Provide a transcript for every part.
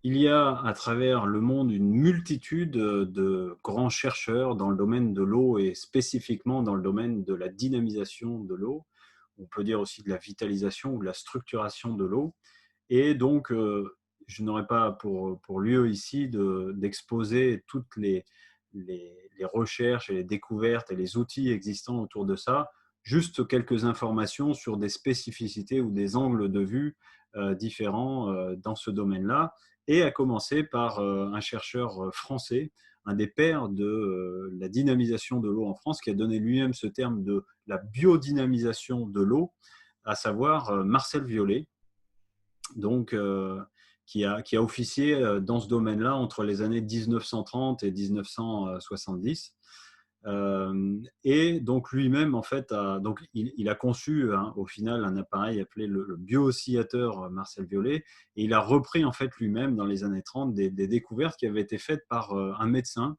Il y a à travers le monde une multitude de grands chercheurs dans le domaine de l'eau et spécifiquement dans le domaine de la dynamisation de l'eau. On peut dire aussi de la vitalisation ou de la structuration de l'eau. Et donc, je n'aurais pas pour lieu ici d'exposer toutes les recherches et les découvertes et les outils existants autour de ça, juste quelques informations sur des spécificités ou des angles de vue différents dans ce domaine-là, et à commencer par un chercheur français, un des pères de la dynamisation de l'eau en France, qui a donné lui-même ce terme de la biodynamisation de l'eau, à savoir Marcel Violet, donc, qui a officié dans ce domaine-là entre les années 1930 et 1970. Et donc lui-même, en fait, il a conçu au final un appareil appelé le bio-oscillateur Marcel Violet, et il a repris en fait lui-même dans les années 30 des découvertes qui avaient été faites par un médecin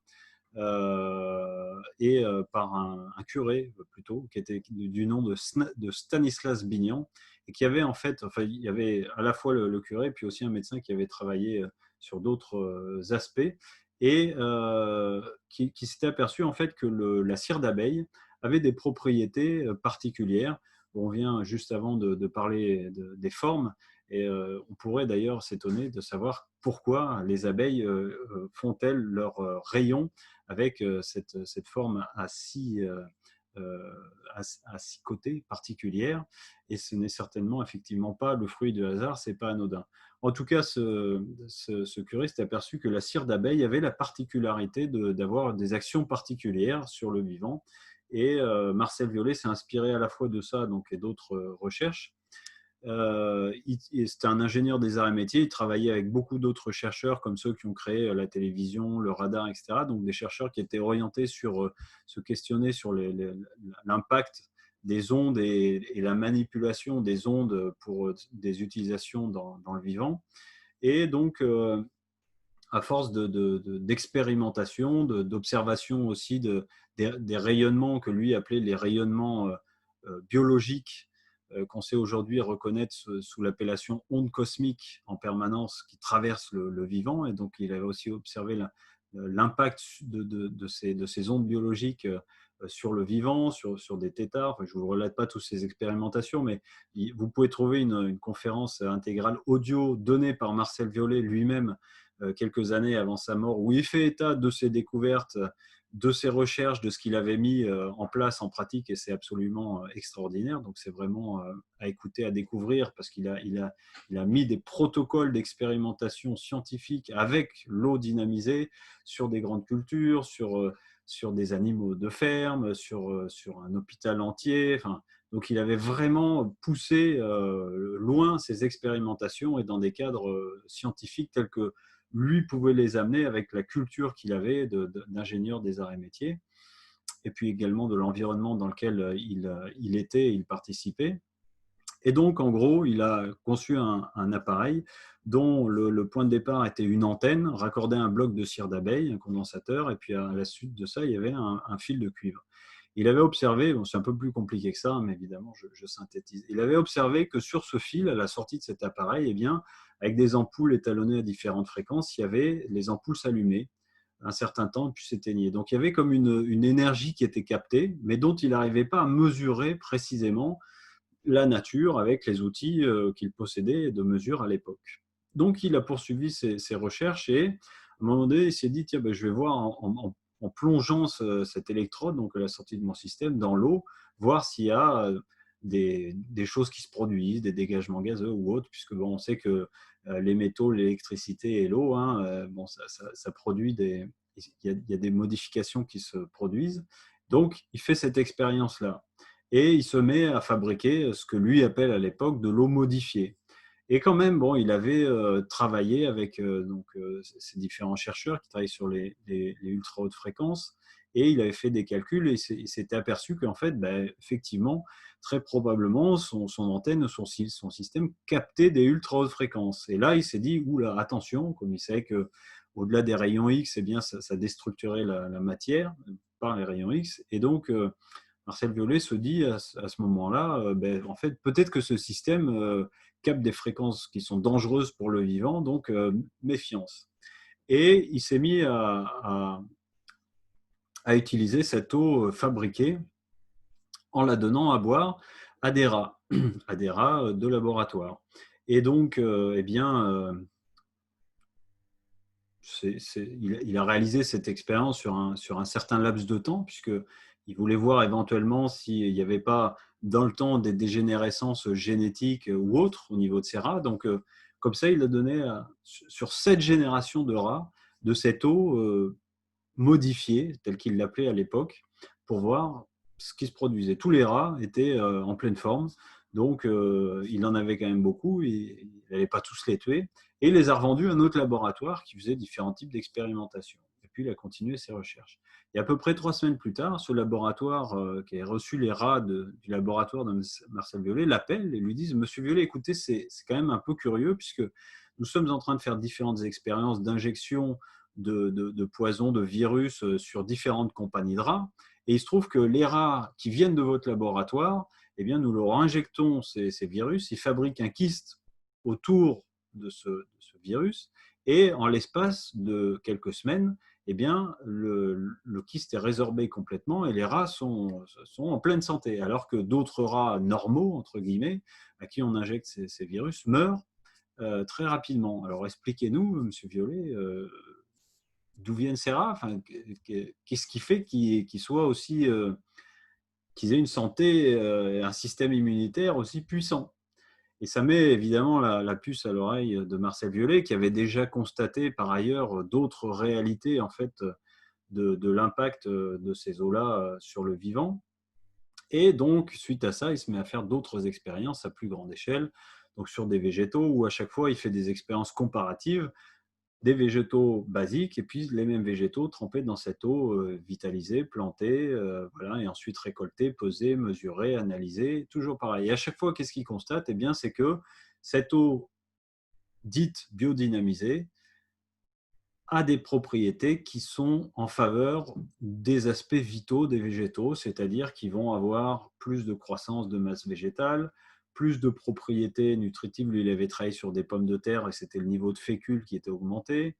et par un curé plutôt, qui était du nom de Stanislas Bignan, et qui avait en fait, enfin, il y avait à la fois le curé, puis aussi un médecin qui avait travaillé sur d'autres aspects, et qui s'était aperçu en fait que la cire d'abeille avait des propriétés particulières. On vient juste avant de parler des formes, et on pourrait d'ailleurs s'étonner de savoir pourquoi les abeilles font-elles leurs rayons avec cette forme à six côtés particulière, et ce n'est certainement effectivement pas le fruit du hasard, c'est pas anodin. En tout cas, ce curé s'est aperçu que la cire d'abeille avait la particularité d'avoir des actions particulières sur le vivant, et Marcel Violet s'est inspiré à la fois de ça donc, et d'autres recherches. C'était un ingénieur des arts et métiers, il travaillait avec beaucoup d'autres chercheurs comme ceux qui ont créé la télévision, le radar, etc. Donc des chercheurs qui étaient orientés sur se questionner sur l'impact des ondes et la manipulation des ondes pour des utilisations dans le vivant. Et donc, à force d'expérimentation, d'observation aussi des rayonnements que lui appelait les rayonnements biologiques, qu'on sait aujourd'hui reconnaître sous l'appellation ondes cosmiques en permanence qui traversent le vivant. Et donc, il avait aussi observé l'impact de ces ondes biologiques sur le vivant, sur des têtards. Enfin, je ne vous relate pas toutes ces expérimentations, mais vous pouvez trouver une conférence intégrale audio donnée par Marcel Violet lui-même quelques années avant sa mort, où il fait état de ses découvertes, de ses recherches, de ce qu'il avait mis en place en pratique, et c'est absolument extraordinaire. Donc c'est vraiment à écouter, à découvrir, parce qu'il a mis des protocoles d'expérimentation scientifique avec l'eau dynamisée sur des grandes cultures, sur des animaux de ferme, sur un hôpital entier. Enfin, donc il avait vraiment poussé loin ses expérimentations, et dans des cadres scientifiques tels que lui pouvait les amener avec la culture qu'il avait d'ingénieur des arts et métiers, et puis également de l'environnement dans lequel il était, il participait. Et donc, en gros, il a conçu un appareil dont le point de départ était une antenne raccordée à un bloc de cire d'abeille, un condensateur, et puis à la suite de ça, il y avait un fil de cuivre. Il avait observé, bon, c'est un peu plus compliqué que ça, mais évidemment, je synthétise. Il avait observé que sur ce fil, à la sortie de cet appareil, eh bien, avec des ampoules étalonnées à différentes fréquences, il y avait les ampoules s'allumaient un certain temps, puis s'éteignaient. Donc, il y avait comme une énergie qui était captée, mais dont il n'arrivait pas à mesurer précisément la nature avec les outils qu'il possédait de mesure à l'époque. Donc, il a poursuivi ses recherches, et à un moment donné, il s'est dit, tiens, ben, je vais voir en plongeant cette électrode, donc à la sortie de mon système, dans l'eau, voir s'il y a des choses qui se produisent, des dégagements gazeux ou autres, puisque bon, on sait que les métaux, l'électricité et l'eau, bon, ça produit il y a des modifications qui se produisent. Donc, il fait cette expérience-là, et il se met à fabriquer ce que lui appelle à l'époque de l'eau modifiée. Et quand même, bon, il avait travaillé avec ces différents chercheurs qui travaillent sur les ultra hautes fréquences, et il avait fait des calculs, et il s'était aperçu qu'en fait, ben, effectivement, très probablement, son antenne, son système captait des ultra hautes fréquences. Et là, il s'est dit, oula, attention, comme il savait que au-delà des rayons X, eh bien, ça déstructurait la matière par les rayons X. Et donc, Marcel Violet se dit à ce moment-là, ben, en fait, peut-être que ce système captent des fréquences qui sont dangereuses pour le vivant, donc méfiance. Et il s'est mis à utiliser cette eau fabriquée en la donnant à boire à des rats, à des rats de laboratoire. Et donc, eh bien, il a réalisé cette expérience sur un certain laps de temps, puisqu'il voulait voir éventuellement s'il n'y avait pas dans le temps des dégénérescences génétiques ou autres au niveau de ces rats. Donc, comme ça, il a donné sur 7 générations de rats de cette eau modifiée, telle qu'il l'appelait à l'époque, pour voir ce qui se produisait. Tous les rats étaient en pleine forme, donc il en avait quand même beaucoup, il n'allait pas tous les tuer, et il les a revendus à un autre laboratoire qui faisait différents types d'expérimentations. Et puis il a continué ses recherches. Et à peu près 3 semaines plus tard, ce laboratoire qui a reçu les rats du laboratoire de Marcel Violet l'appelle et lui dit « Monsieur Violet, écoutez, c'est quand même un peu curieux puisque nous sommes en train de faire différentes expériences d'injection de poisons, de virus sur différentes compagnies de rats. Et il se trouve que les rats qui viennent de votre laboratoire, eh bien, nous leur injectons ces virus, ils fabriquent un kyste autour de ce virus, et en l'espace de quelques semaines, eh bien, le kyste est résorbé complètement et les rats sont en pleine santé, alors que d'autres rats normaux, entre guillemets, à qui on injecte ces virus, meurent très rapidement. Alors expliquez-nous, Monsieur Violet, d'où viennent ces rats, enfin, qu'est-ce qui fait qu'ils soient aussi, qu'ils aient une santé, un système immunitaire aussi puissant. Et ça met évidemment la puce à l'oreille de Marcel Violet, qui avait déjà constaté par ailleurs d'autres réalités en fait de l'impact de ces eaux-là sur le vivant. Et donc, suite à ça, il se met à faire d'autres expériences à plus grande échelle, donc sur des végétaux, où à chaque fois, il fait des expériences comparatives des végétaux basiques et puis les mêmes végétaux trempés dans cette eau vitalisée, plantée, voilà, et ensuite récoltée, pesée, mesurée, analysée, toujours pareil. Et à chaque fois, qu'est-ce qu'il constate? Eh bien, c'est que cette eau dite biodynamisée a des propriétés qui sont en faveur des aspects vitaux des végétaux, c'est-à-dire qu'ils vont avoir plus de croissance de masse végétale, plus de propriétés nutritives. Lui, il avait travaillé sur des pommes de terre et c'était le niveau de fécule qui était augmenté.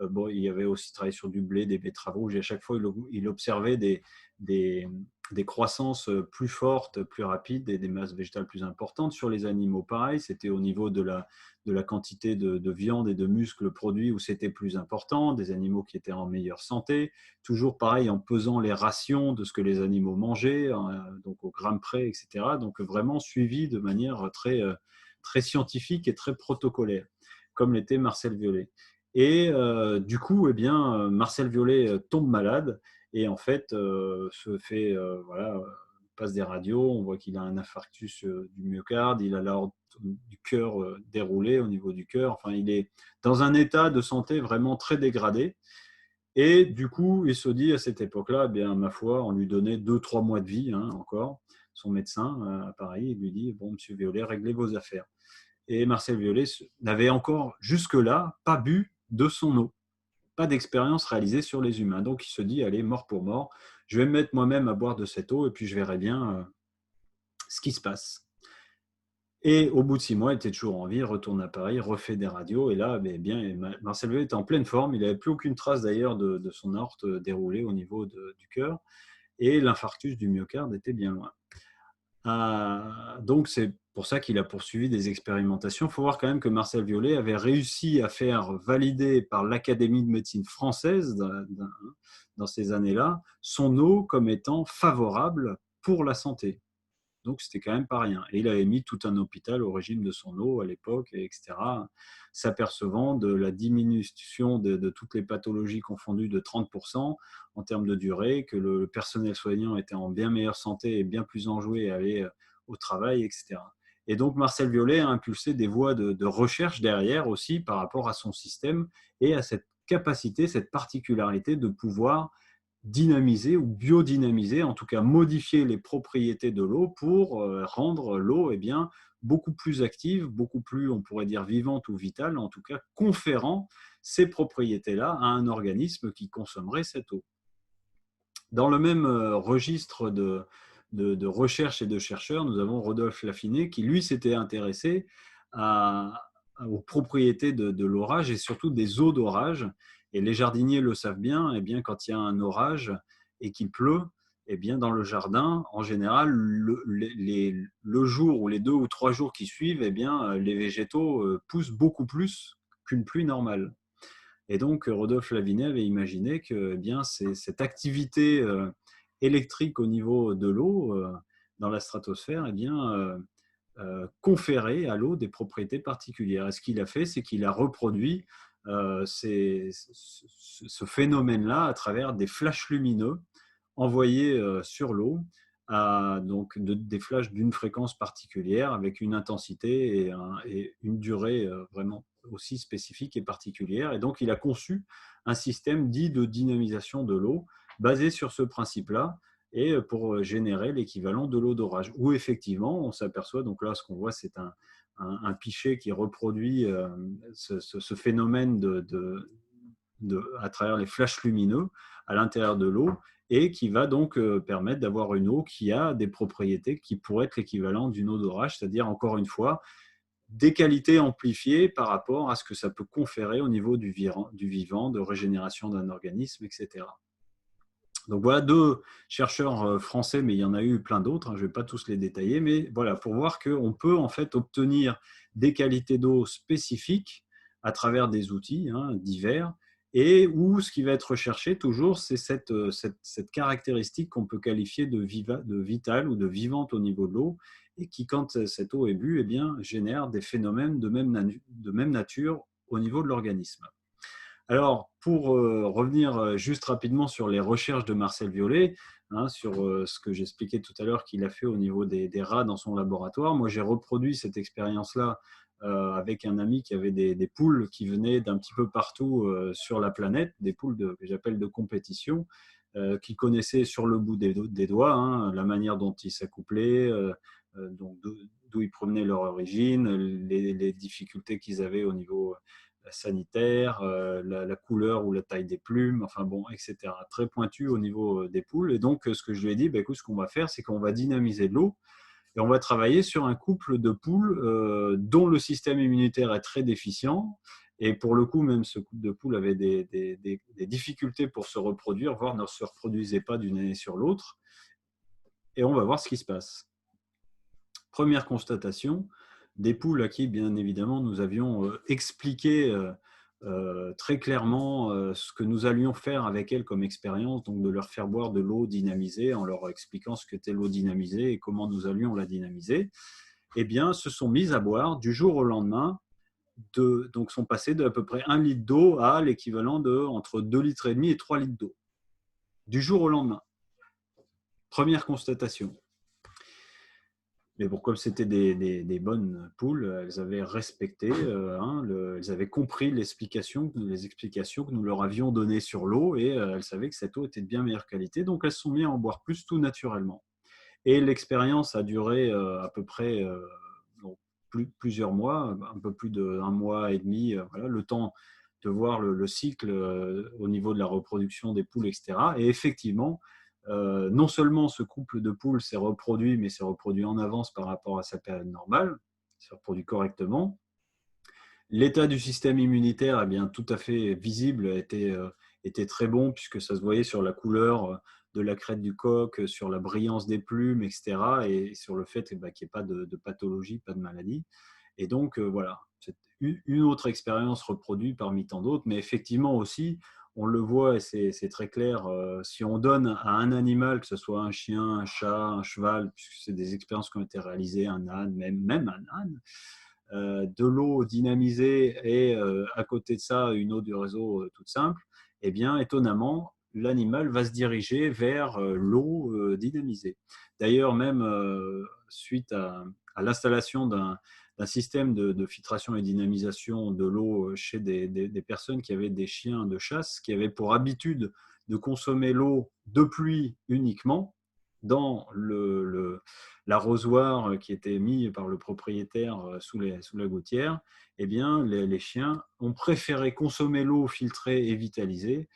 Bon, il avait aussi travaillé sur du blé, des betteraves rouges, et à chaque fois, il observait des, des croissances plus fortes, plus rapides et des masses végétales plus importantes. Sur les animaux, pareil, c'était au niveau de la quantité de viande et de muscles produits où c'était plus important, des animaux qui étaient en meilleure santé. Toujours pareil, en pesant les rations de ce que les animaux mangeaient, donc au gramme près, etc. Donc vraiment suivi de manière très scientifique et très protocolaire, comme l'était Marcel Violet. Et du coup, eh bien, Marcel Violet tombe malade et en fait se fait, voilà, passe des radios, on voit qu'il a un infarctus du myocarde, il a l'aorte du cœur déroulé au niveau du cœur, enfin il est dans un état de santé vraiment très dégradé. Et du coup, il se dit à cette époque-là, eh bien, ma foi, on lui donnait 2-3 mois de vie encore. Son médecin à Paris, il lui dit, bon, Monsieur Violet, réglez vos affaires. Et Marcel Violet n'avait encore jusque-là pas bu de son eau, pas d'expérience réalisée sur les humains. Donc il se dit, allez, mort pour mort, je vais me mettre moi-même à boire de cette eau et puis je verrai bien ce qui se passe. Et au bout de 6 mois, il était toujours en vie, retourne à Paris, refait des radios. Et là, bien, Marcel Violet était en pleine forme. Il n'avait plus aucune trace d'ailleurs de son aorte déroulée au niveau du cœur. Et l'infarctus du myocarde était bien loin. Donc, c'est pour ça qu'il a poursuivi des expérimentations. Il faut voir quand même que Marcel Violet avait réussi à faire valider par l'Académie de médecine française dans ces années-là son eau comme étant favorable pour la santé. Donc, c'était quand même pas rien. Et il avait mis tout un hôpital au régime de son eau à l'époque, etc., s'apercevant de la diminution de toutes les pathologies confondues de 30% en termes de durée, que le personnel soignant était en bien meilleure santé et bien plus enjoué à aller au travail, etc. Et donc, Marcel Violet a impulsé des voies de recherche derrière aussi par rapport à son système et à cette capacité, cette particularité de pouvoir dynamiser ou biodynamiser, en tout cas modifier les propriétés de l'eau pour rendre l'eau beaucoup plus active, beaucoup plus, on pourrait dire, vivante ou vitale, en tout cas conférant ces propriétés-là à un organisme qui consommerait cette eau. Dans le même registre de recherche et de chercheurs, nous avons Rodolphe Laffiné qui, lui, s'était intéressé aux propriétés de l'orage et surtout des eaux d'orage. Et les jardiniers le savent bien, eh bien quand il y a un orage et qu'il pleut, eh bien dans le jardin, en général, le jour ou les 2 ou 3 jours qui suivent, eh bien, les végétaux poussent beaucoup plus qu'une pluie normale. Et donc, Rodolphe Lavinet avait imaginé que eh bien, cette activité électrique au niveau de l'eau dans la stratosphère eh bien, conférait à l'eau des propriétés particulières. Et ce qu'il a fait, c'est qu'il a reproduit ce phénomène-là à travers des flashs lumineux envoyés sur l'eau, donc des flashs d'une fréquence particulière avec une intensité et une durée vraiment aussi spécifique et particulière. Et donc, il a conçu un système dit de dynamisation de l'eau basé sur ce principe-là et pour générer l'équivalent de l'eau d'orage. Où effectivement, on s'aperçoit, donc là, ce qu'on voit, c'est un pichet qui reproduit ce phénomène à travers les flashs lumineux à l'intérieur de l'eau et qui va donc permettre d'avoir une eau qui a des propriétés qui pourraient être l'équivalent d'une eau d'orage, c'est-à-dire, encore une fois, des qualités amplifiées par rapport à ce que ça peut conférer au niveau du vivant, de régénération d'un organisme, etc. Donc voilà 2 chercheurs français, mais il y en a eu plein d'autres, je ne vais pas tous les détailler, mais voilà, pour voir qu'on peut en fait obtenir des qualités d'eau spécifiques à travers des outils divers, et où ce qui va être recherché toujours, c'est cette caractéristique qu'on peut qualifier de vitale ou de vivante au niveau de l'eau, et qui, quand cette eau est bue, eh bien, génère des phénomènes de même nature au niveau de l'organisme. Alors, pour revenir juste rapidement sur les recherches de Marcel Violet, sur ce que j'expliquais tout à l'heure qu'il a fait au niveau des rats dans son laboratoire, moi j'ai reproduit cette expérience-là avec un ami qui avait des poules qui venaient d'un petit peu partout sur la planète, des poules que j'appelle de compétition, qu'il connaissait sur le bout des doigts, la manière dont ils s'accouplaient, d'où ils provenaient leur origine, les difficultés qu'ils avaient au niveau sanitaire, la couleur ou la taille des plumes, enfin bon, etc. Très pointu au niveau des poules. Et donc, ce que je lui ai dit, bah, écoute, ce qu'on va faire, c'est qu'on va dynamiser de l'eau et on va travailler sur un couple de poules dont le système immunitaire est très déficient. Et pour le coup, même ce couple de poules avait des difficultés pour se reproduire, voire ne se reproduisait pas d'une année sur l'autre. Et on va voir ce qui se passe. Première constatation, des poules à qui, bien évidemment, nous avions expliqué très clairement ce que nous allions faire avec elles comme expérience, donc de leur faire boire de l'eau dynamisée en leur expliquant ce qu'était l'eau dynamisée et comment nous allions la dynamiser, eh bien, se sont mises à boire du jour au lendemain, donc sont passées d'à peu près 1 litre d'eau à l'équivalent de entre 2,5 litres et 3 litres d'eau, du jour au lendemain. Première constatation. Mais bon, comme c'était des bonnes poules, elles avaient respecté, elles avaient compris les explications que nous leur avions données sur l'eau, et elles savaient que cette eau était de bien meilleure qualité, donc elles se sont mises à en boire plus tout naturellement. Et l'expérience a duré à peu près plusieurs mois, un peu plus d'1 mois et demi, voilà, le temps de voir le cycle au niveau de la reproduction des poules, etc. Et effectivement, non seulement ce couple de poules s'est reproduit, mais s'est reproduit en avance par rapport à sa période normale, s'est reproduit correctement. L'état du système immunitaire, eh bien, tout à fait visible, était très bon, puisque ça se voyait sur la couleur de la crête du coq, sur la brillance des plumes, etc. Et sur le fait qu'il n'y ait pas de pathologie, pas de maladie. Et donc, voilà, c'est une autre expérience reproduite parmi tant d'autres, mais effectivement aussi, on le voit et c'est très clair, si on donne à un animal, que ce soit un chien, un chat, un cheval, puisque c'est des expériences qui ont été réalisées, un âne, même un âne, de l'eau dynamisée et à côté de ça, une eau du réseau toute simple, eh bien, étonnamment, l'animal va se diriger vers l'eau dynamisée. D'ailleurs, même suite à l'installation d'un système de filtration et dynamisation de l'eau chez des personnes qui avaient des chiens de chasse, qui avaient pour habitude de consommer l'eau de pluie uniquement dans l'arrosoir qui était mis par le propriétaire sous la gouttière, eh bien, les chiens ont préféré consommer l'eau filtrée et vitalisée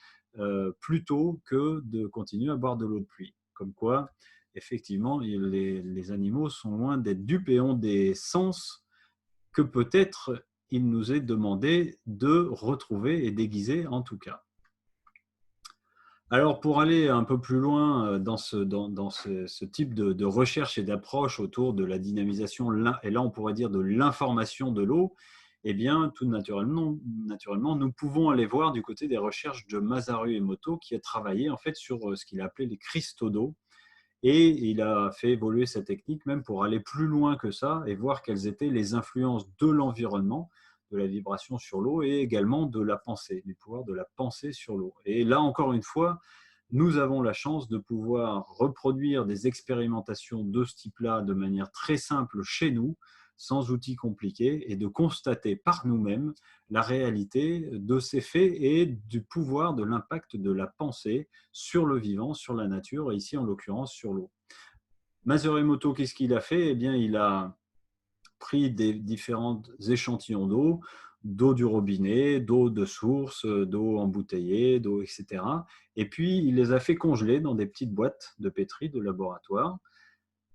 plutôt que de continuer à boire de l'eau de pluie. Comme quoi, effectivement, les animaux sont loin d'être dupes et ont des sens que peut-être il nous est demandé de retrouver et d'aiguiser en tout cas. Alors, pour aller un peu plus loin dans ce type de recherche et d'approche autour de la dynamisation, et là on pourrait dire de l'information de l'eau, eh bien, tout naturellement, nous pouvons aller voir du côté des recherches de Masaru Emoto, qui a travaillé en fait sur ce qu'il a appelé les cristaux d'eau. Et il a fait évoluer sa technique même pour aller plus loin que ça et voir quelles étaient les influences de l'environnement, de la vibration sur l'eau et également de la pensée, du pouvoir de la pensée sur l'eau. Et là, encore une fois, nous avons la chance de pouvoir reproduire des expérimentations de ce type-là de manière très simple chez nous, sans outils compliqués, et de constater par nous-mêmes la réalité de ces faits et du pouvoir de l'impact de la pensée sur le vivant, sur la nature, et ici en l'occurrence sur l'eau. Masaru Emoto, qu'est-ce qu'il a fait? Eh bien, il a pris des différents échantillons d'eau, d'eau du robinet, d'eau de source, d'eau embouteillée, d'eau, etc. Et puis, il les a fait congeler dans des petites boîtes de pétri de laboratoire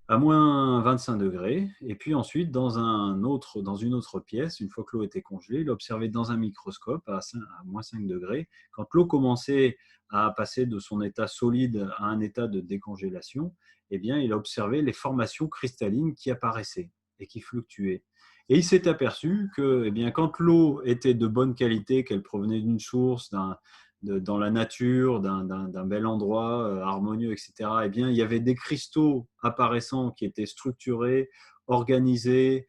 à moins 25 degrés. Et puis ensuite, dans une autre pièce, une fois que l'eau était congelée, il observait dans un microscope à moins 5 degrés. Quand l'eau commençait à passer de son état solide à un état de décongélation, eh bien, il a observé les formations cristallines qui apparaissaient et qui fluctuaient. Et il s'est aperçu que, eh bien, quand l'eau était de bonne qualité, qu'elle provenait d'une source, dans la nature, d'un bel endroit harmonieux, etc., eh bien, il y avait des cristaux apparaissants qui étaient structurés, organisés,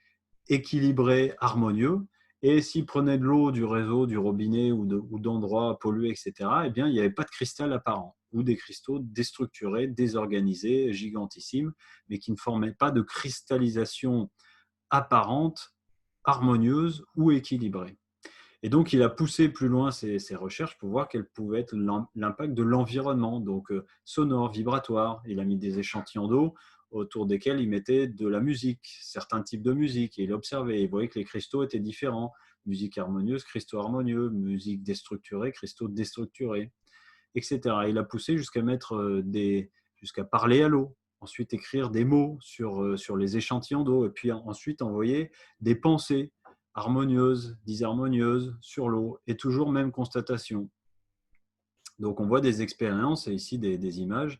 équilibrés, harmonieux. Et s'ils prenaient de l'eau du réseau, du robinet ou d'endroits pollués, etc., eh bien, il n'y avait pas de cristal apparent ou des cristaux déstructurés, désorganisés, gigantissimes, mais qui ne formaient pas de cristallisation apparente, harmonieuse ou équilibrée. Et donc, il a poussé plus loin ses recherches pour voir quel pouvait être l'impact de l'environnement, donc sonore, vibratoire. Il a mis des échantillons d'eau autour desquels il mettait de la musique, certains types de musique, et il observait, il voyait que les cristaux étaient différents. Musique harmonieuse, cristaux harmonieux, musique déstructurée, cristaux déstructurés, etc. Il a poussé jusqu'à jusqu'à parler à l'eau, ensuite écrire des mots sur les échantillons d'eau, et puis ensuite envoyer des pensées harmonieuses, disharmonieuses sur l'eau, et toujours même constatation. Donc on voit des expériences, et ici des images,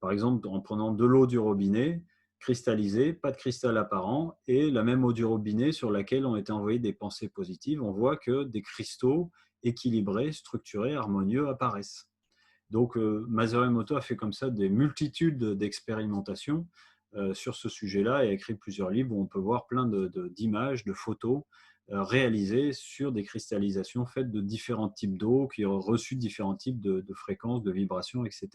par exemple en prenant de l'eau du robinet, cristallisée, pas de cristal apparent, et la même eau du robinet sur laquelle ont été envoyées des pensées positives, on voit que des cristaux équilibrés, structurés, harmonieux apparaissent. Donc, Masaru Emoto a fait comme ça des multitudes d'expérimentations sur ce sujet-là et a écrit plusieurs livres où on peut voir plein d'images, de photos réalisées sur des cristallisations faites de différents types d'eau qui ont reçu différents types de fréquences, de vibrations, etc.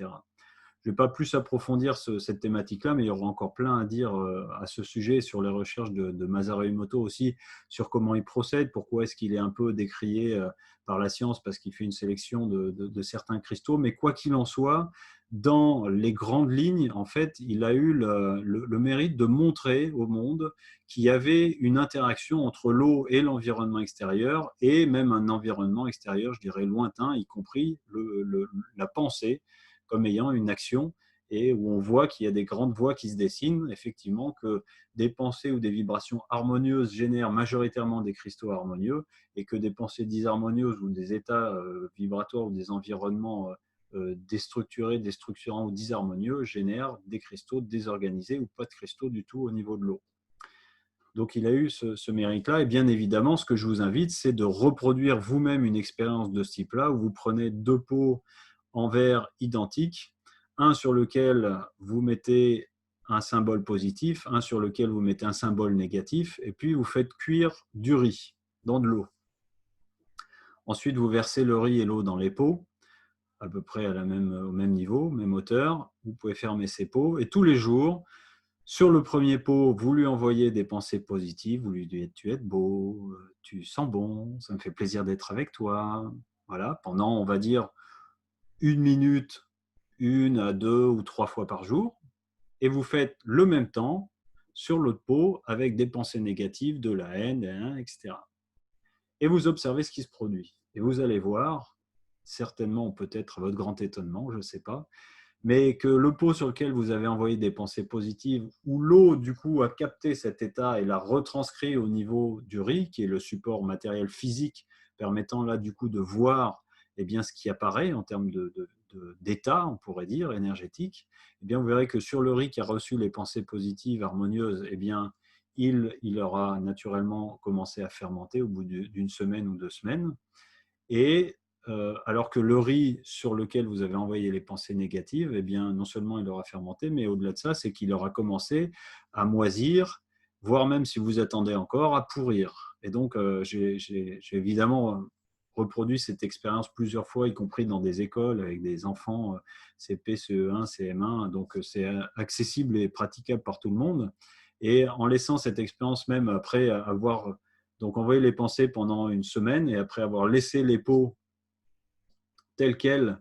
Je ne vais pas plus approfondir cette thématique-là, mais il y aura encore plein à dire à ce sujet sur les recherches de Masaru Emoto aussi, sur comment il procède, pourquoi est-ce qu'il est un peu décrié par la science, parce qu'il fait une sélection de certains cristaux. Mais quoi qu'il en soit, dans les grandes lignes, en fait, il a eu le mérite de montrer au monde qu'il y avait une interaction entre l'eau et l'environnement extérieur, et même un environnement extérieur, je dirais, lointain, y compris la pensée, comme ayant une action, et où on voit qu'il y a des grandes voies qui se dessinent, effectivement, que des pensées ou des vibrations harmonieuses génèrent majoritairement des cristaux harmonieux, et que des pensées disharmonieuses ou des états vibratoires ou des environnements déstructurés, déstructurants ou disharmonieux génèrent des cristaux désorganisés ou pas de cristaux du tout au niveau de l'eau. Donc, il a eu ce mérite-là. Et bien évidemment, ce que je vous invite, c'est de reproduire vous-même une expérience de ce type-là, où vous prenez deux pots en verre identiques, un sur lequel vous mettez un symbole positif, un sur lequel vous mettez un symbole négatif, et puis vous faites cuire du riz dans de l'eau. Ensuite, vous versez le riz et l'eau dans les pots, à peu près au même niveau, même hauteur. Vous pouvez fermer ces pots, et tous les jours, sur le premier pot, vous lui envoyez des pensées positives, vous lui dites « tu es beau, tu sens bon, ça me fait plaisir d'être avec toi ». Voilà, pendant, on va dire, 1 minute, 1 à 2 ou 3 fois par jour. Et vous faites le même temps sur l'autre pot avec des pensées négatives, de la haine, etc. Et vous observez ce qui se produit. Et vous allez voir, certainement, peut-être à votre grand étonnement, je ne sais pas, mais que le pot sur lequel vous avez envoyé des pensées positives, où l'eau, du coup, a capté cet état et l'a retranscrit au niveau du riz, qui est le support matériel physique permettant là, du coup, de voir eh bien, ce qui apparaît en termes d'état, on pourrait dire, énergétique, eh bien, vous verrez que sur le riz qui a reçu les pensées positives, harmonieuses, eh bien, il aura naturellement commencé à fermenter au bout d'une semaine ou 2 semaines. Et alors que le riz sur lequel vous avez envoyé les pensées négatives, eh bien, non seulement il aura fermenté, mais au-delà de ça, c'est qu'il aura commencé à moisir, voire même, si vous attendez encore, à pourrir. Et donc, j'ai évidemment reproduit cette expérience plusieurs fois, y compris dans des écoles avec des enfants CP, CE1, CM1. Donc, c'est accessible et praticable par tout le monde. Et en laissant cette expérience, même après avoir donc envoyé les pensées pendant une semaine, et après avoir laissé les pots tels quels,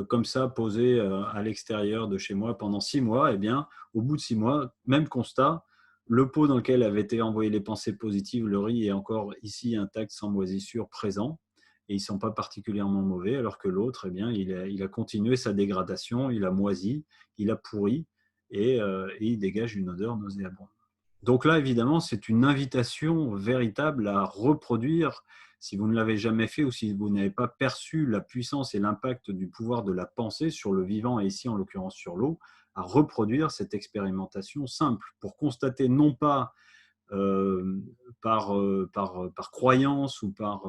comme ça, posés à l'extérieur de chez moi pendant 6 mois, eh bien, au bout de 6 mois, même constat, le pot dans lequel avaient été envoyées les pensées positives, le riz est encore ici intact, sans moisissure, présent, et ils ne sont pas particulièrement mauvais, alors que l'autre, eh bien, il a continué sa dégradation, il a moisi, il a pourri, et il dégage une odeur nauséabonde. Donc là, évidemment, c'est une invitation véritable à reproduire, si vous ne l'avez jamais fait ou si vous n'avez pas perçu la puissance et l'impact du pouvoir de la pensée sur le vivant, et ici en l'occurrence sur l'eau, à reproduire cette expérimentation simple pour constater non pas euh, par croyance ou par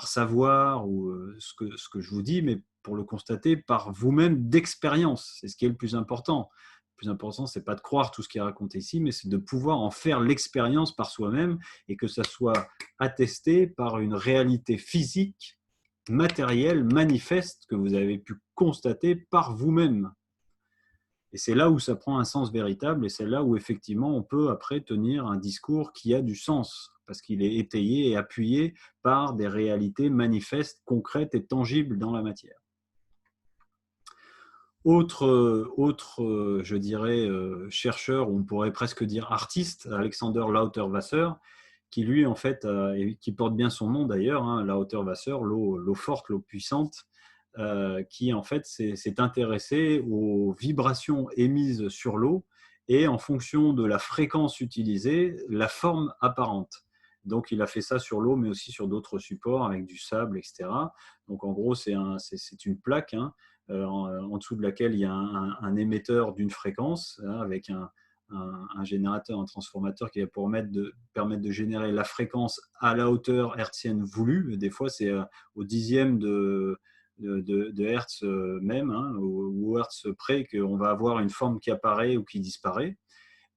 savoir ou ce que je vous dis, mais pour le constater par vous-même d'expérience. C'est ce qui est le plus important. Le plus important, ce n'est pas de croire tout ce qui est raconté ici, mais c'est de pouvoir en faire l'expérience par soi-même et que ça soit attesté par une réalité physique, matérielle, manifeste que vous avez pu constater par vous-même. Et c'est là où ça prend un sens véritable, et c'est là où effectivement on peut après tenir un discours qui a du sens, parce qu'il est étayé et appuyé par des réalités manifestes, concrètes et tangibles dans la matière. Je dirais, chercheur, on pourrait presque dire artiste, Alexander Lauterwasser, qui lui, en fait, et qui porte bien son nom d'ailleurs, hein, Lauterwasser, l'eau forte, l'eau puissante, qui en fait s'est intéressé aux vibrations émises sur l'eau et en fonction de la fréquence utilisée, la forme apparente. Donc il a fait ça sur l'eau, mais aussi sur d'autres supports avec du sable, etc. Donc en gros, c'est une plaque, hein, en dessous de laquelle il y a un émetteur d'une fréquence, hein, avec un générateur, un transformateur qui va permettre de générer la fréquence à la hauteur hertzienne voulue. Des fois, c'est au dixième de Hertz même, hein, ou Hertz près, qu'on va avoir une forme qui apparaît ou qui disparaît.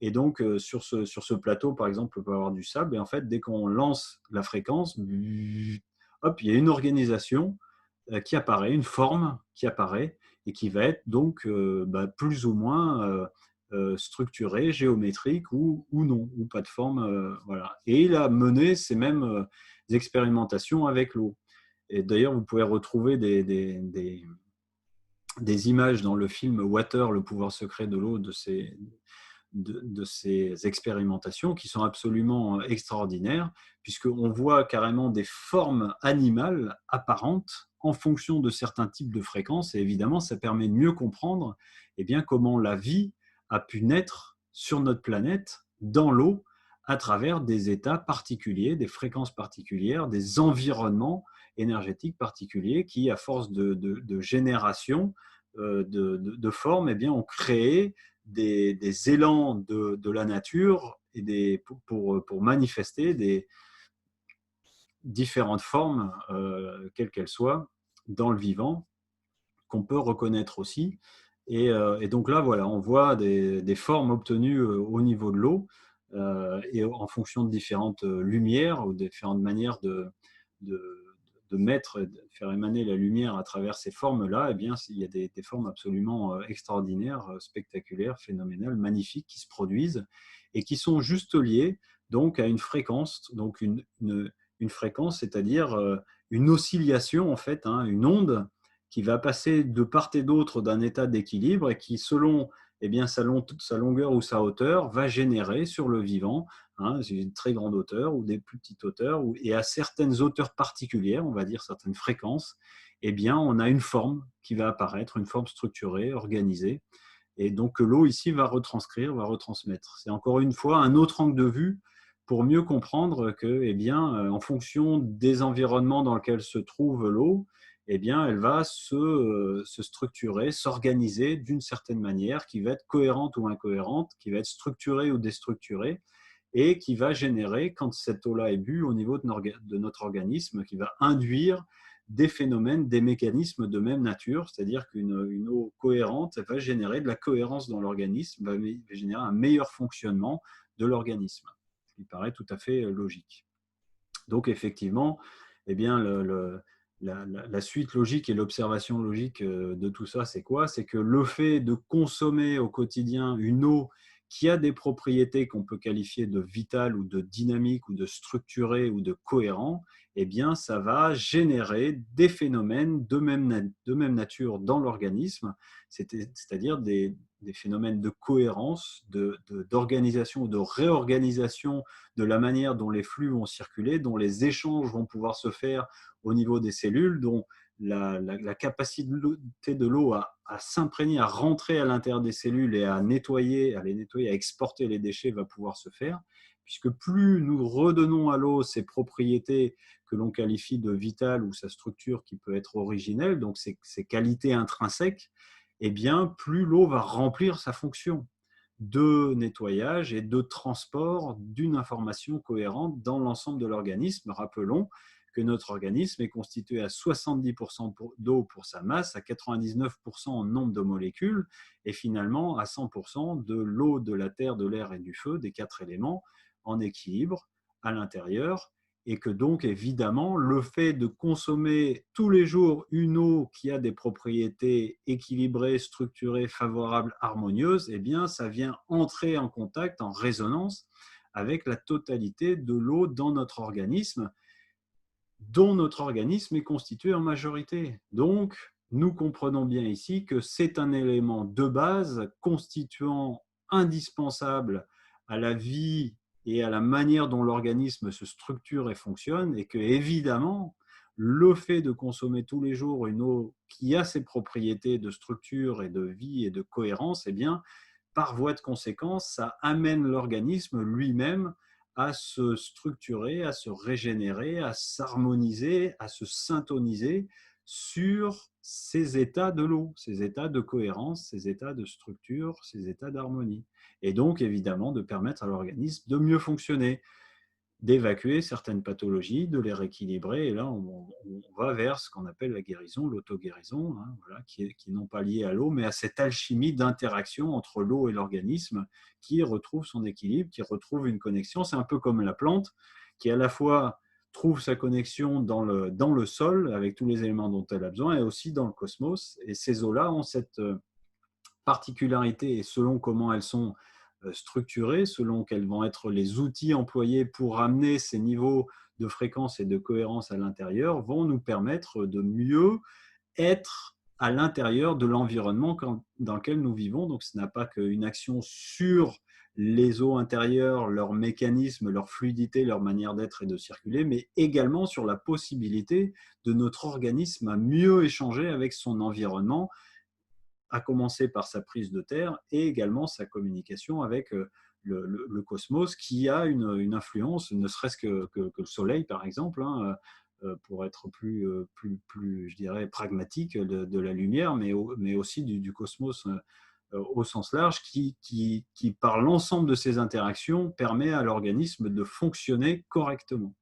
Et donc, sur ce plateau, par exemple, on peut avoir du sable. Et en fait, dès qu'on lance la fréquence, hop, il y a une organisation qui apparaît, une forme qui apparaît et qui va être donc plus ou moins structurée, géométrique ou non, ou pas de forme. Voilà. Et il a mené ces mêmes expérimentations avec l'eau. Et d'ailleurs, vous pouvez retrouver des images dans le film Water, le pouvoir secret de l'eau, de ces expérimentations qui sont absolument extraordinaires, puisqu'on voit carrément des formes animales apparentes en fonction de certains types de fréquences. Et évidemment, ça permet de mieux comprendre comment la vie a pu naître sur notre planète, dans l'eau, à travers des états particuliers, des fréquences particulières, des environnements énergétiques particuliers qui, à force de génération de formes, ont créé des élans de la nature et pour manifester des différentes formes, quelles qu'elles soient, dans le vivant, qu'on peut reconnaître aussi. Et donc là, voilà, on voit des formes obtenues au niveau de l'eau, et en fonction de différentes lumières ou différentes manières de, de mettre, de faire émaner la lumière à travers ces formes-là, il y a des formes absolument extraordinaires, spectaculaires, phénoménales, magnifiques qui se produisent et qui sont juste liées donc à une fréquence, donc une fréquence, c'est-à-dire une oscillation en fait, hein, une onde qui va passer de part et d'autre d'un état d'équilibre et qui, selon sa longueur ou sa hauteur, va générer sur le vivant hein, c'est une très grande hauteur ou des plus petites hauteurs, et à certaines hauteurs particulières, on va dire certaines fréquences, eh bien, on a une forme qui va apparaître, une forme structurée, organisée, et donc l'eau ici va retranscrire, va retransmettre. C'est encore une fois un autre angle de vue pour mieux comprendre que, eh bien, en fonction des environnements dans lesquels se trouve l'eau, eh bien, elle va se structurer, s'organiser d'une certaine manière qui va être cohérente ou incohérente, qui va être structurée ou déstructurée, et qui va générer, quand cette eau-là est bue au niveau de notre organisme, qui va induire des phénomènes, des mécanismes de même nature, c'est-à-dire qu'une eau cohérente va générer de la cohérence dans l'organisme, va générer un meilleur fonctionnement de l'organisme, ce qui paraît tout à fait logique. Donc effectivement, eh bien, la suite logique et l'observation logique de tout ça, c'est quoi? C'est que le fait de consommer au quotidien une eau qui a des propriétés qu'on peut qualifier de vitales ou de dynamiques ou de structurées ou de cohérents, eh bien, ça va générer des phénomènes de même nature dans l'organisme, c'est-à-dire des phénomènes de cohérence, d'organisation ou de réorganisation de la manière dont les flux vont circuler, dont les échanges vont pouvoir se faire au niveau des cellules, dont la capacité de l'eau à s'imprégner, à rentrer à l'intérieur des cellules et à nettoyer, à exporter les déchets va pouvoir se faire, puisque plus nous redonnons à l'eau ses propriétés que l'on qualifie de vitales ou sa structure qui peut être originelle, donc ses qualités intrinsèques, eh bien, plus l'eau va remplir sa fonction de nettoyage et de transport d'une information cohérente dans l'ensemble de l'organisme. Rappelons que notre organisme est constitué à 70% d'eau pour sa masse, à 99% en nombre de molécules, et finalement à 100% de l'eau, de la terre, de l'air et du feu, des 4 éléments, en équilibre à l'intérieur, et que donc évidemment le fait de consommer tous les jours une eau qui a des propriétés équilibrées, structurées, favorables, harmonieuses, eh bien ça vient entrer en contact, en résonance avec la totalité de l'eau dans notre organisme, dont notre organisme est constitué en majorité. Donc, nous comprenons bien ici que c'est un élément de base constituant indispensable à la vie et à la manière dont l'organisme se structure et fonctionne, et que, évidemment, le fait de consommer tous les jours une eau qui a ses propriétés de structure et de vie et de cohérence, eh bien, par voie de conséquence, ça amène l'organisme lui-même à se structurer, à se régénérer, à s'harmoniser, à se syntoniser sur ces états de l'eau, ces états de cohérence, ces états de structure, ces états d'harmonie. Et donc, évidemment, de permettre à l'organisme de mieux fonctionner, d'évacuer certaines pathologies, de les rééquilibrer. Et là, on va vers ce qu'on appelle la guérison, l'auto-guérison, hein, voilà, qui est non pas liée à l'eau, mais à cette alchimie d'interaction entre l'eau et l'organisme qui retrouve son équilibre, qui retrouve une connexion. C'est un peu comme la plante qui à la fois trouve sa connexion dans le sol avec tous les éléments dont elle a besoin et aussi dans le cosmos. Et ces eaux-là ont cette particularité, et selon comment elles sont structurées, selon quels vont être les outils employés pour amener ces niveaux de fréquence et de cohérence à l'intérieur, vont nous permettre de mieux être à l'intérieur de l'environnement dans lequel nous vivons. Donc, ce n'a pas qu'une action sur les eaux intérieures, leurs mécanismes, leur fluidité, leur manière d'être et de circuler, mais également sur la possibilité de notre organisme à mieux échanger avec son environnement, à commencer par sa prise de terre et également sa communication avec le cosmos, qui a une influence, ne serait-ce que le Soleil, par exemple, hein, pour être plus, je dirais, pragmatique de la lumière, mais aussi du cosmos au sens large, qui, par l'ensemble de ces interactions, permet à l'organisme de fonctionner correctement.